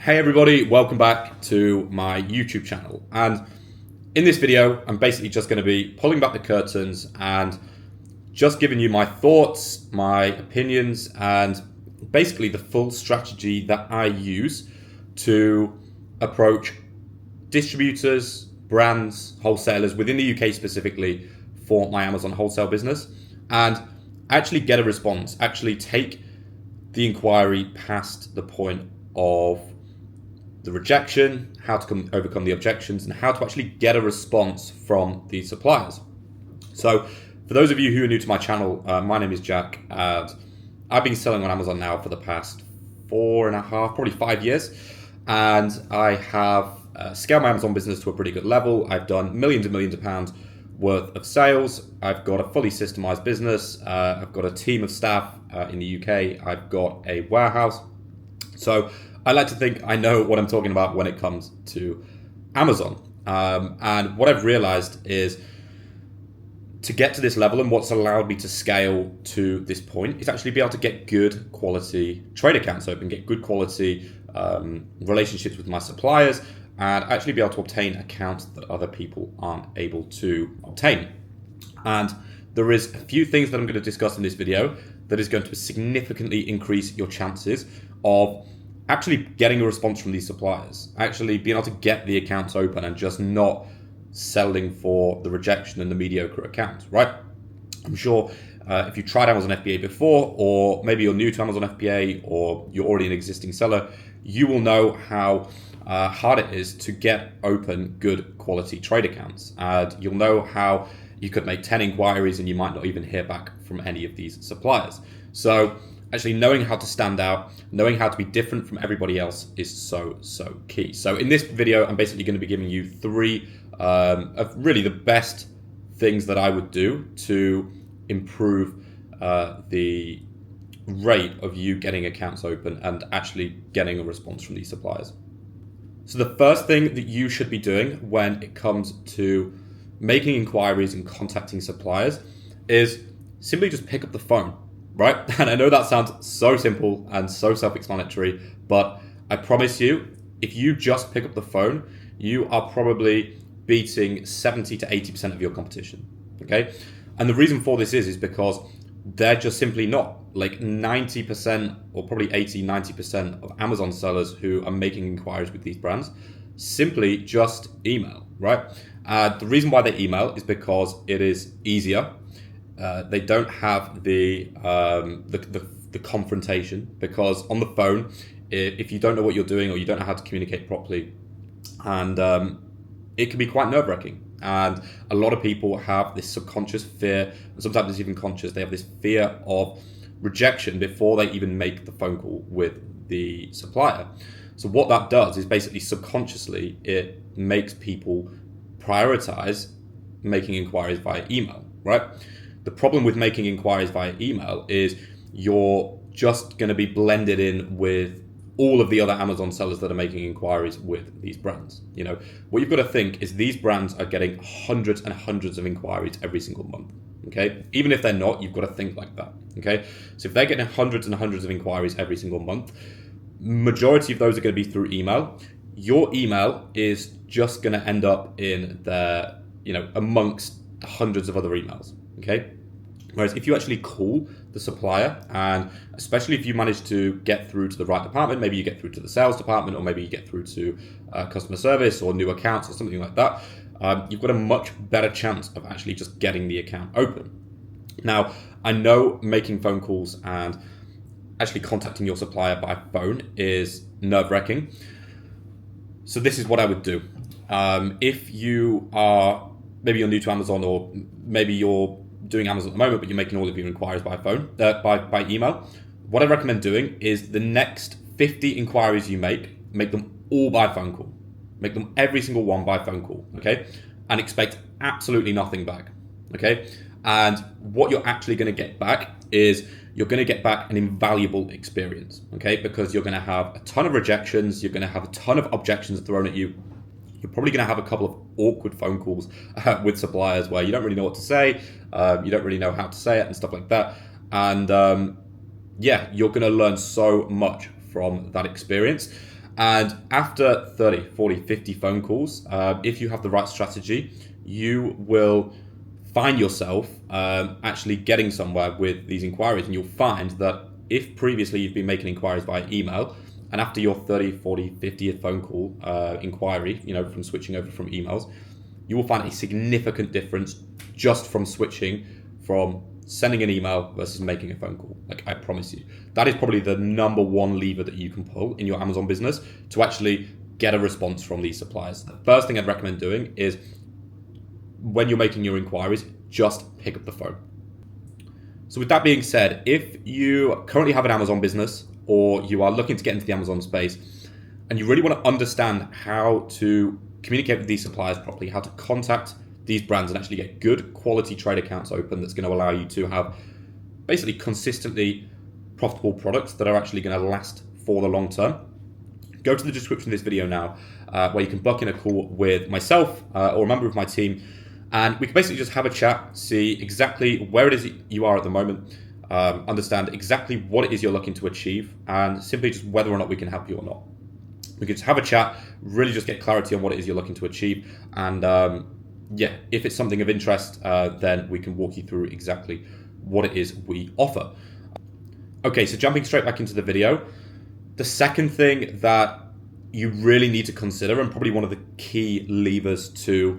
Hey everybody, welcome back to my YouTube channel. And in this video, I'm basically just going to be pulling back the curtains and just giving you my thoughts, my opinions, and basically the full strategy that I use to approach distributors, brands, wholesalers within the UK specifically for my Amazon wholesale business, and actually get a response, actually take the inquiry past the point of the rejection, how to overcome the objections, and how to actually get a response from these suppliers. So for those of you who are new to my channel, my name is Jack, and I've been selling on Amazon now for the past 4.5, probably 5 years, and I have scaled my Amazon business to a pretty good level. I've done millions and millions of pounds worth of sales. I've got a fully systemized business. I've got a team of staff in the UK. I've got a warehouse. So I like to think I know what I'm talking about when it comes to Amazon. And what I've realized is to get to this level, and what's allowed me to scale to this point, is actually be able to get good quality trade accounts open, get good quality relationships with my suppliers, and actually be able to obtain accounts that other people aren't able to obtain. And there is a few things that I'm going to discuss in this video that is going to significantly increase your chances of actually getting a response from these suppliers, actually being able to get the accounts open and just not selling for the rejection and the mediocre accounts, right? I'm sure if you tried Amazon FBA before, or maybe you're new to Amazon FBA, or you're already an existing seller, you will know how hard it is to get open good quality trade accounts. And you'll know how you could make 10 inquiries and you might not even hear back from any of these suppliers. So actually knowing how to stand out, knowing how to be different from everybody else is so key. So in this video, I'm basically going to be giving you 3 of really the best things that I would do to improve the rate of you getting accounts open and actually getting a response from these suppliers. So the first thing that you should be doing when it comes to making inquiries and contacting suppliers is simply just pick up the phone. Right? And I know that sounds so simple and so self-explanatory, but I promise you, if you just pick up the phone, you are probably beating 70 to 80% of your competition, okay? And the reason for this is because they're just simply not. Like 90% or probably 80, 90% of Amazon sellers who are making inquiries with these brands simply just email, right? The reason why they email is because it is easier. They don't have the confrontation, because on the phone, if you don't know what you're doing or you don't know how to communicate properly, and it can be quite nerve-wracking. And a lot of people have this subconscious fear, and sometimes it's even conscious, they have this fear of rejection before they even make the phone call with the supplier. So what that does is basically subconsciously, it makes people prioritize making inquiries via email, right? The problem with making inquiries via email is you're just going to be blended in with all of the other Amazon sellers that are making inquiries with these brands. You know, what you've got to think is these brands are getting hundreds and hundreds of inquiries every single month. Okay, even if they're not, you've got to think like that. Okay, so if they're getting hundreds and hundreds of inquiries every single month, majority of those are going to be through email. Your email is just going to end up in their, amongst hundreds of other emails. Okay. Whereas if you actually call the supplier, and especially if you manage to get through to the right department, maybe you get through to the sales department, or maybe you get through to customer service or new accounts or something like that, you've got a much better chance of actually just getting the account open. Now, I know making phone calls and actually contacting your supplier by phone is nerve-wracking. So this is what I would do. If you are, maybe you're new to Amazon, or maybe you're doing Amazon at the moment, but you're making all of your inquiries by phone, by email, what I recommend doing is the next 50 inquiries you make them all by phone call. Make them every single one by phone call, okay? And expect absolutely nothing back, okay? And what you're actually going to get back is you're going to get back an invaluable experience, okay? Because you're going to have a ton of rejections, you're going to have a ton of objections thrown at you. You're probably going to have a couple of awkward phone calls with suppliers where you don't really know what to say, you don't really know how to say it and stuff like that. And you're going to learn so much from that experience. And after 30, 40, 50 phone calls, if you have the right strategy, you will find yourself actually getting somewhere with these inquiries. And you'll find that if previously you've been making inquiries via email, and after your 30, 40, 50th phone call inquiry, from switching over from emails, you will find a significant difference just from switching from sending an email versus making a phone call. Like, I promise you, that is probably the number one lever that you can pull in your Amazon business to actually get a response from these suppliers. The first thing I'd recommend doing is, when you're making your inquiries, just pick up the phone. So with that being said, if you currently have an Amazon business or you are looking to get into the Amazon space and you really want to understand how to communicate with these suppliers properly, how to contact these brands and actually get good quality trade accounts open that's going to allow you to have basically consistently profitable products that are actually going to last for the long term, go to the description of this video now where you can book in a call with myself or a member of my team, and we can basically just have a chat, see exactly where it is you are at the moment, understand exactly what it is you're looking to achieve, and simply just whether or not we can help you or not. We can just have a chat, really just get clarity on what it is you're looking to achieve, and if it's something of interest, then we can walk you through exactly what it is we offer. Okay, so jumping straight back into the video, the second thing that you really need to consider, and probably one of the key levers to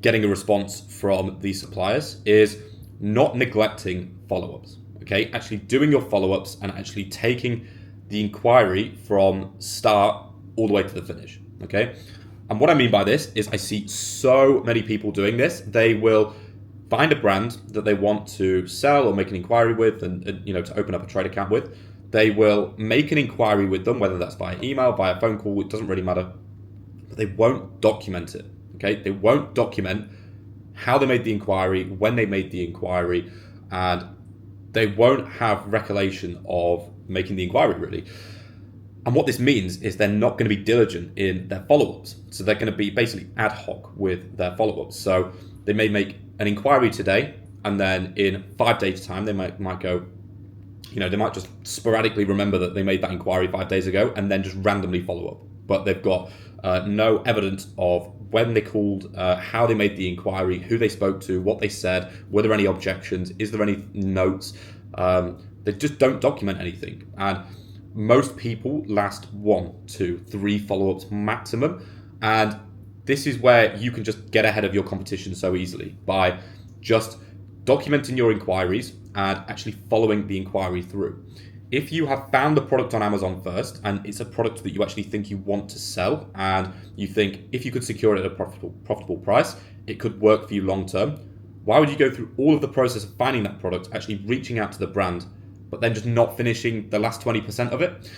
getting a response from these suppliers, is not neglecting follow-ups. Okay, actually doing your follow-ups and actually taking the inquiry from start all the way to the finish. Okay, and what I mean by this is I see so many people doing this. They will find a brand that they want to sell or make an inquiry with, and to open up a trade account with. They will make an inquiry with them, whether that's via email, via phone call, it doesn't really matter, but they won't document it. Okay, they won't document how they made the inquiry, when they made the inquiry, and they won't have recollection of making the inquiry, really. And what this means is they're not going to be diligent in their follow-ups. So they're going to be basically ad hoc with their follow-ups. So they may make an inquiry today, and then in 5 days' time, they might go, they might just sporadically remember that they made that inquiry 5 days ago and then just randomly follow up. But they've got no evidence of when they called, how they made the inquiry, who they spoke to, what they said, were there any objections, is there any notes? They just don't document anything. And most people last 1, 2, 3 follow-ups maximum. And this is where you can just get ahead of your competition so easily by just documenting your inquiries and actually following the inquiry through. If you have found the product on Amazon first and it's a product that you actually think you want to sell and you think if you could secure it at a profitable price, it could work for you long term, why would you go through all of the process of finding that product, actually reaching out to the brand, but then just not finishing the last 20% of it?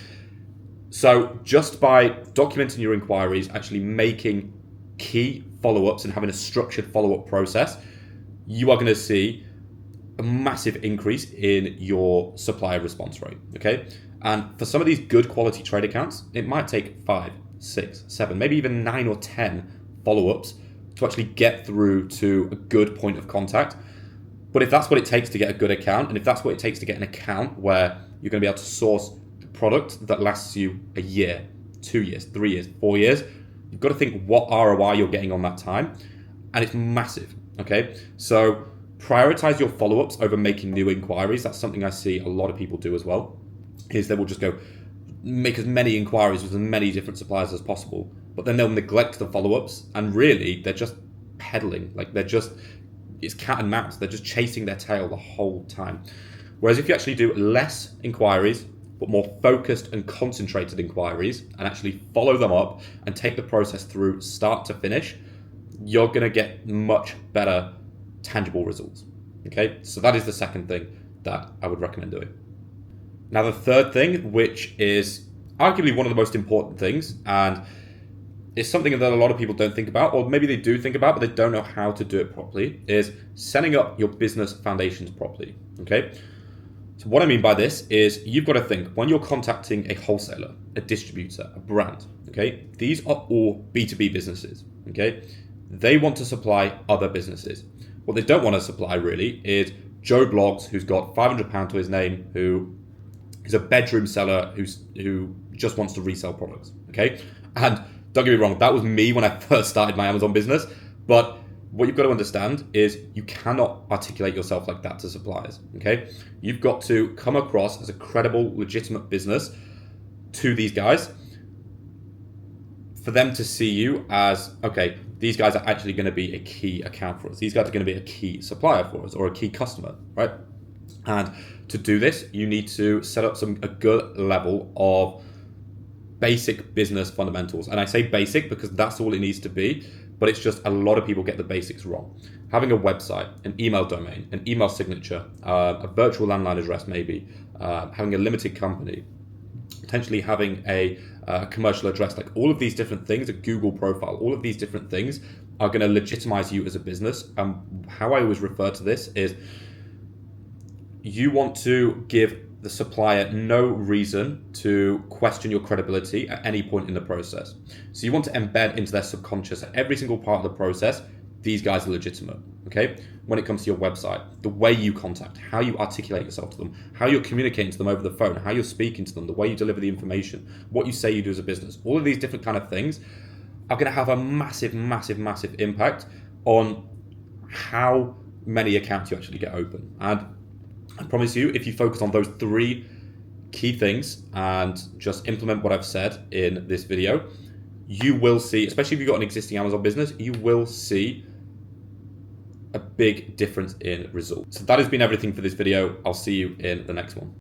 So just by documenting your inquiries, actually making key follow-ups and having a structured follow-up process, you are going to see a massive increase in your supplier response rate. Okay, and for some of these good quality trade accounts, it might take 5, 6, 7, maybe even 9 or 10 follow-ups to actually get through to a good point of contact. But if that's what it takes to get a good account, and if that's what it takes to get an account where you're going to be able to source the product that lasts you a year, 2 years, 3 years, 4 years, you've got to think what ROI you're getting on that time, and it's massive. Okay, so prioritize your follow-ups over making new inquiries. That's something I see a lot of people do as well, is they will just go make as many inquiries with as many different suppliers as possible, but then they'll neglect the follow-ups, and really they're just peddling. Like, it's cat and mouse. They're just chasing their tail the whole time. Whereas if you actually do less inquiries, but more focused and concentrated inquiries, and actually follow them up and take the process through start to finish, you're going to get much better tangible results. Okay, so that is the second thing that I would recommend doing. Now, the third thing, which is arguably one of the most important things, and it's something that a lot of people don't think about, or maybe they do think about, but they don't know how to do it properly, is setting up your business foundations properly. Okay, so what I mean by this is you've got to think, when you're contacting a wholesaler, a distributor, a brand, okay, these are all B2B businesses. Okay, they want to supply other businesses. What they don't want to supply really is Joe Blogs, who's got £500 to his name, who is a bedroom seller, who just wants to resell products, okay? And don't get me wrong, that was me when I first started my Amazon business, but what you've got to understand is you cannot articulate yourself like that to suppliers, okay? You've got to come across as a credible, legitimate business to these guys for them to see you as, okay, these guys are actually going to be a key account for us. These guys are going to be a key supplier for us or a key customer, right? And to do this, you need to set up a good level of basic business fundamentals. And I say basic because that's all it needs to be, but it's just a lot of people get the basics wrong. Having a website, an email domain, an email signature, a virtual landline address maybe, having a limited company, potentially having a commercial address, like all of these different things, a Google profile, all of these different things are going to legitimize you as a business. How I always refer to this is you want to give the supplier no reason to question your credibility at any point in the process. So you want to embed into their subconscious at every single part of the process, these guys are legitimate, okay? When it comes to your website, the way you contact, how you articulate yourself to them, how you're communicating to them over the phone, how you're speaking to them, the way you deliver the information, what you say you do as a business, all of these different kind of things are going to have a massive, massive, massive impact on how many accounts you actually get open. And I promise you, if you focus on those 3 key things and just implement what I've said in this video, you will see, especially if you've got an existing Amazon business, you will see a big difference in results. So that has been everything for this video. I'll see you in the next one.